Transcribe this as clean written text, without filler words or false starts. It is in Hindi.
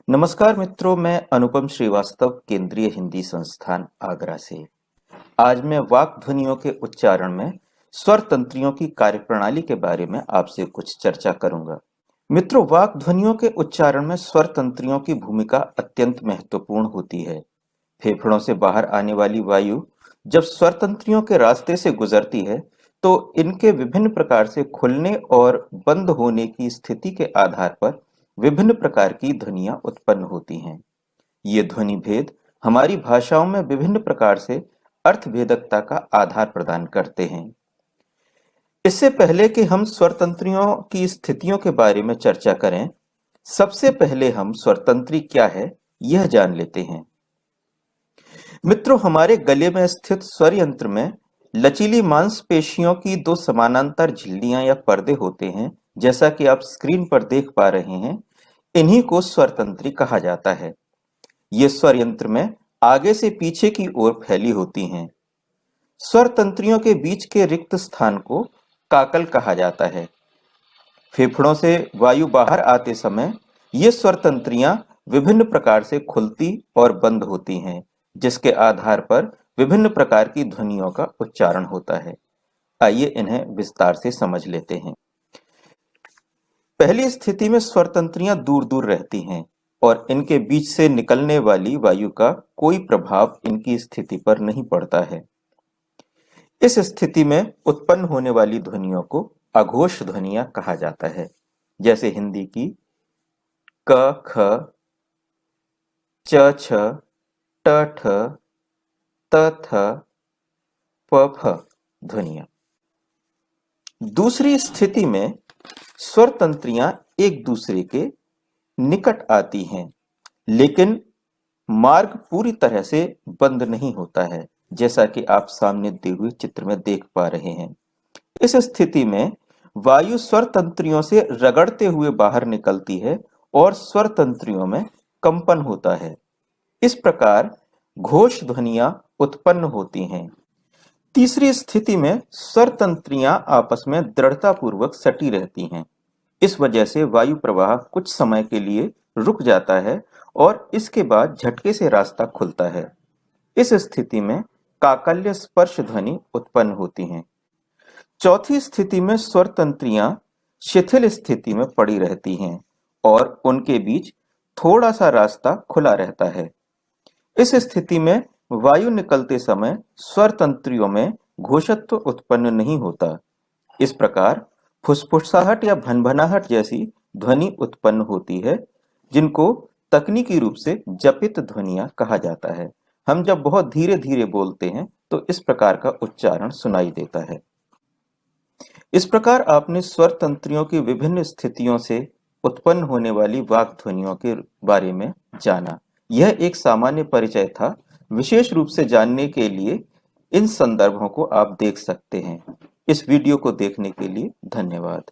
नमस्कार मित्रों, मैं अनुपम श्रीवास्तव केंद्रीय हिंदी संस्थान आगरा से। आज मैं वाक ध्वनियों के उच्चारण में स्वर तंत्रियों की कार्यप्रणाली के बारे में आपसे कुछ चर्चा करूंगा। मित्रों, वाक ध्वनियों के उच्चारण में स्वर तंत्रियों की भूमिका अत्यंत महत्वपूर्ण होती है। फेफड़ों से बाहर आने वाली वायु जब स्वर तंत्रियों के रास्ते से गुजरती है, तो इनके विभिन्न प्रकार से खुलने और बंद होने की स्थिति के आधार पर विभिन्न प्रकार की ध्वनियां उत्पन्न होती हैं। ये ध्वनि भेद हमारी भाषाओं में विभिन्न प्रकार से अर्थभेदकता का आधार प्रदान करते हैं। इससे पहले कि हम स्वरतंत्रियों की स्थितियों के बारे में चर्चा करें, सबसे पहले हम स्वरतंत्री क्या है यह जान लेते हैं। मित्रों, हमारे गले में स्थित स्वर यंत्र में लचीली मांसपेशियों की दो समानांतर झिल्लियां या पर्दे होते हैं, जैसा कि आप स्क्रीन पर देख पा रहे हैं। इन्हीं को स्वरतंत्री कहा जाता है। ये स्वर यंत्र में आगे से पीछे की ओर फैली होती हैं। स्वर तंत्रियों के बीच के रिक्त स्थान को काकल कहा जाता है। फेफड़ों से वायु बाहर आते समय ये स्वर तंत्रियां विभिन्न प्रकार से खुलती और बंद होती हैं, जिसके आधार पर विभिन्न प्रकार की ध्वनियों का उच्चारण होता है। आइए इन्हें विस्तार से समझ लेते हैं। पहली स्थिति में स्वर तंत्रियां दूर दूर रहती हैं और इनके बीच से निकलने वाली वायु का कोई प्रभाव इनकी स्थिति पर नहीं पड़ता है। इस स्थिति में उत्पन्न होने वाली ध्वनियों को अघोष ध्वनियां कहा जाता है, जैसे हिंदी की क ख च छ ट ठ त थ प फ ध्वनियां। दूसरी स्थिति में स्वर तंत्रियां एक दूसरे के निकट आती हैं, लेकिन मार्ग पूरी तरह से बंद नहीं होता है, जैसा कि आप सामने दिए हुए चित्र में देख पा रहे हैं। इस स्थिति में वायु स्वर तंत्रियों से रगड़ते हुए बाहर निकलती है और स्वर तंत्रियों में कंपन होता है। इस प्रकार घोष ध्वनियां उत्पन्न होती हैं। तीसरी स्थिति में स्वर तंत्रियां आपस में दृढ़तापूर्वक सटी रहती हैं। इस वजह से वायु प्रवाह कुछ समय के लिए रुक जाता है और इसके बाद झटके से रास्ता खुलता है। इस स्थिति में काकल्य स्पर्श ध्वनि उत्पन्न होती हैं। चौथी स्थिति में स्वर तंत्रियां शिथिल स्थिति में पड़ी रहती हैं और उनके बीच थोड़ा सा रास्ता खुला रहता है। इस स्थिति में वायु निकलते समय स्वर तंत्रियों में घोषत्व उत्पन्न नहीं होता। इस प्रकार फुसफुसाहट या भनभनाहट जैसी ध्वनि उत्पन्न होती है, जिनको तकनीकी रूप से जपित ध्वनियां कहा जाता है। हम जब बहुत धीरे धीरे बोलते हैं तो इस प्रकार का उच्चारण सुनाई देता है। इस प्रकार आपने स्वर तंत्रियों की विभिन्न स्थितियों से उत्पन्न होने वाली वाक ध्वनियों के बारे में जाना। यह एक सामान्य परिचय था। विशेष रूप से जानने के लिए इन संदर्भों को आप देख सकते हैं। इस वीडियो को देखने के लिए धन्यवाद।